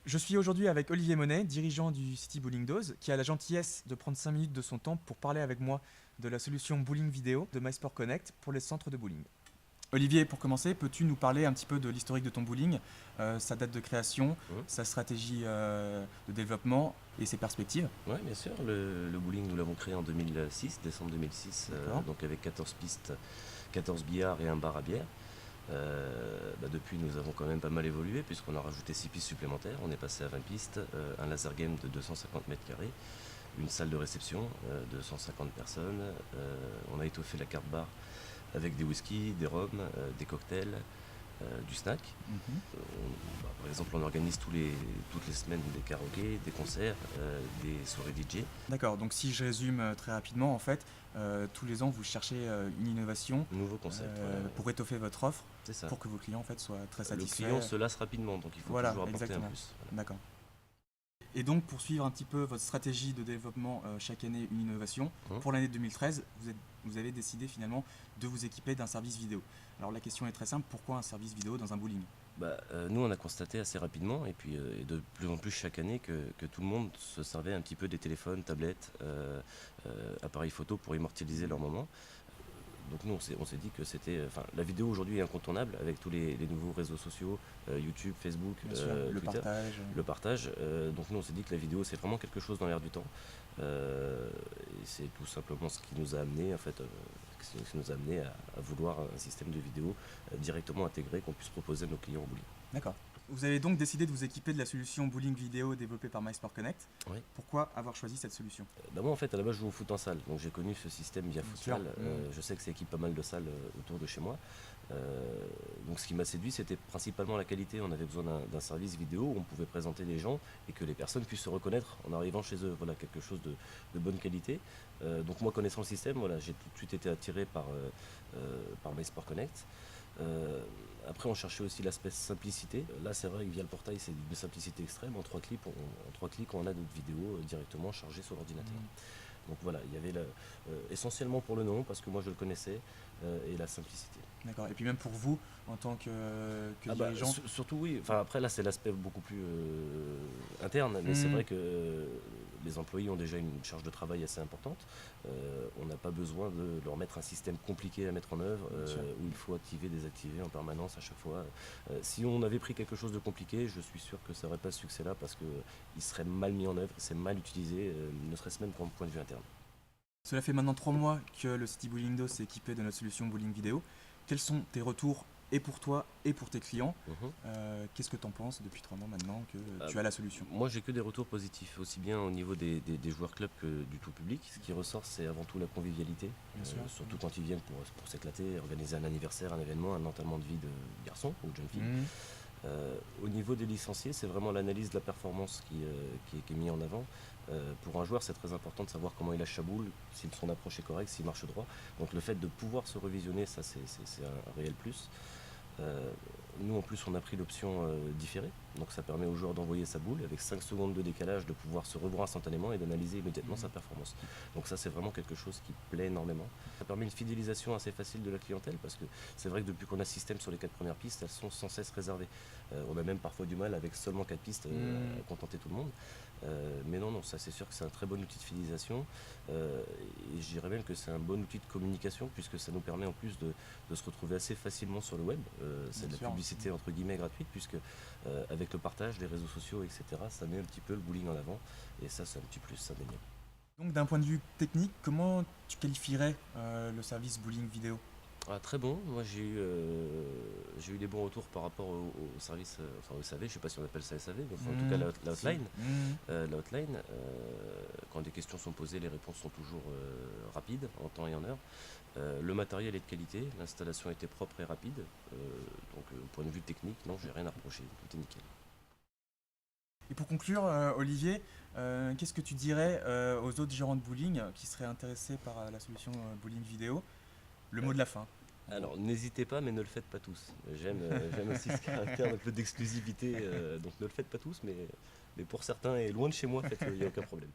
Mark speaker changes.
Speaker 1: Je suis aujourd'hui avec Olivier Monet, dirigeant du City Bowling Dose, qui a la gentillesse de prendre 5 minutes de son temps pour parler avec moi de la solution bowling vidéo de MySport Connect pour les centres de bowling. Olivier, pour commencer, peux-tu nous parler un petit peu de l'historique de ton bowling, sa date de création,
Speaker 2: Mhm.
Speaker 1: sa stratégie de développement et ses perspectives?
Speaker 2: Oui, bien sûr. Le bowling, nous l'avons créé en 2006, décembre 2006,
Speaker 1: D'accord.
Speaker 2: donc avec 14 pistes, 14 billards et un bar à bière. Depuis, nous avons quand même pas mal évolué puisqu'on a rajouté 6 pistes supplémentaires. On est passé à 20 pistes, un laser game de 250 mètres carrés, une salle de réception de 150 personnes. On a étoffé la carte bar avec des whisky, des rhums, des cocktails, du snack.
Speaker 1: Mhm.
Speaker 2: Par exemple, on organise toutes les semaines des karaokés, des concerts, des soirées DJ.
Speaker 1: D'accord, donc si je résume très rapidement, en fait, tous les ans vous cherchez une innovation
Speaker 2: Nouveau concept, voilà,
Speaker 1: pour étoffer votre offre,
Speaker 2: c'est ça.
Speaker 1: pour que vos clients en fait, soient très
Speaker 2: Le
Speaker 1: satisfaits.
Speaker 2: client se lasse rapidement, donc il faut
Speaker 1: Voilà,
Speaker 2: toujours apporter un
Speaker 1: exactement.
Speaker 2: plus. Voilà.
Speaker 1: D'accord. Et donc, pour suivre un petit peu votre stratégie de développement, chaque année une innovation,
Speaker 2: Hum.
Speaker 1: pour l'année 2013, vous avez décidé finalement de vous équiper d'un service vidéo. Alors la question est très simple, pourquoi un service vidéo dans un bowling?
Speaker 2: Nous, on a constaté assez rapidement, et puis et de plus en plus chaque année, que tout le monde se servait un petit peu des téléphones, tablettes, appareils photo pour immortaliser leur moment. Donc nous, on s'est dit que c'était... Enfin, la vidéo aujourd'hui est incontournable avec tous les nouveaux réseaux sociaux, YouTube, Facebook,
Speaker 1: Bien sûr, le
Speaker 2: Twitter,
Speaker 1: partage.
Speaker 2: le partage. Donc nous, on s'est dit que la vidéo, c'est vraiment quelque chose dans l'air du temps. Et c'est tout simplement ce qui nous a amené, en fait, ce qui nous a amené à vouloir un système de vidéo directement intégré qu'on puisse proposer à nos clients en bowling.
Speaker 1: D'accord. Vous avez donc décidé de vous équiper de la solution bowling vidéo développée par MySport Connect.
Speaker 2: Oui.
Speaker 1: Pourquoi avoir choisi cette solution?
Speaker 2: Moi, en fait, à la base, je joue au foot en salle, donc j'ai connu ce système via
Speaker 1: Bien sûr.
Speaker 2: Futsal. Je sais que ça équipe pas mal de salles autour de chez moi. Donc ce qui m'a séduit, c'était principalement la qualité. On avait besoin d'un service vidéo où on pouvait présenter les gens et que les personnes puissent se reconnaître en arrivant chez eux. Voilà, quelque chose de bonne qualité. Donc moi, connaissant le système, voilà, j'ai tout de suite été attiré par MySport Connect. Après, on cherchait aussi l'aspect simplicité. Là, c'est vrai que via le portail, c'est d'une simplicité extrême. En 3 clics, on a notre vidéo directement chargée sur l'ordinateur. Donc voilà, il y avait essentiellement pour le nom, parce que moi je le connaissais, et la simplicité.
Speaker 1: D'accord. Et puis même pour vous, en tant que dirigeant.
Speaker 2: Surtout oui, enfin, après là c'est l'aspect beaucoup plus interne, mais c'est vrai que les employés ont déjà une charge de travail assez importante. On n'a pas besoin de leur mettre un système compliqué à mettre en œuvre, où il faut activer, désactiver en permanence à chaque fois. Si on avait pris quelque chose de compliqué, je suis sûr que ça n'aurait pas ce succès-là, parce qu'il serait mal mis en œuvre, c'est mal utilisé, ne serait-ce même qu'en point de vue interne.
Speaker 1: Cela fait maintenant 3 mois que le City Bowling Dose s'est équipé de notre solution bowling vidéo. Quels sont tes retours et pour toi et pour tes clients?
Speaker 2: Mhm.
Speaker 1: Qu'est-ce que tu en penses depuis 3 mois maintenant que tu as la solution?
Speaker 2: Moi, j'ai que des retours positifs, aussi bien au niveau des joueurs clubs que du tout public. Ce qui ressort, c'est avant tout la convivialité,
Speaker 1: Bien sûr.
Speaker 2: surtout quand ils viennent pour s'éclater, organiser un anniversaire, un événement, un enterrement de vie de garçon ou de jeune fille. Au niveau des licenciés, c'est vraiment l'analyse de la performance qui est mise en avant. Pour un joueur, c'est très important de savoir comment il lâche sa boule, si son approche est correcte, s'il marche droit. Donc le fait de pouvoir se revisionner, ça c'est un réel plus. Nous en plus on a pris l'option différée, donc ça permet au joueur d'envoyer sa boule avec 5 secondes de décalage, de pouvoir se revoir instantanément et d'analyser immédiatement sa performance. Donc ça c'est vraiment quelque chose qui plaît énormément. Ça permet une fidélisation assez facile de la clientèle, parce que c'est vrai que depuis qu'on a ce système sur les 4 premières pistes, elles sont sans cesse réservées. On a même parfois du mal avec seulement 4 pistes à contenter tout le monde. Mais non, ça c'est sûr que c'est un très bon outil de fidélisation, et je dirais même que c'est un bon outil de communication, puisque ça nous permet en plus de se retrouver assez facilement sur le web. C'est de la publicité entre guillemets gratuite, puisque avec le partage, les réseaux sociaux, etc., ça met un petit peu le bowling en avant, et ça c'est un petit plus indéniable.
Speaker 1: Donc d'un point de vue technique, comment tu qualifierais le service bowling vidéo?
Speaker 2: Très bon, moi j'ai eu des bons retours par rapport au service, enfin au SAV, je ne sais pas si on appelle ça SAV, mais enfin, en tout cas l'outline. L'outline, quand des questions sont posées, les réponses sont toujours rapides, en temps et en heure. Le matériel est de qualité, l'installation était propre et rapide, donc au point de vue technique, non, j'ai rien à reprocher, tout est nickel.
Speaker 1: Et pour conclure, Olivier, qu'est-ce que tu dirais aux autres gérants de bowling qui seraient intéressés par la solution bowling vidéo? Le mot de la fin.
Speaker 2: Alors n'hésitez pas, mais ne le faites pas tous. J'aime aussi ce caractère un peu d'exclusivité, donc ne le faites pas tous, mais pour certains et loin de chez moi, faites-le, il n'y a aucun problème.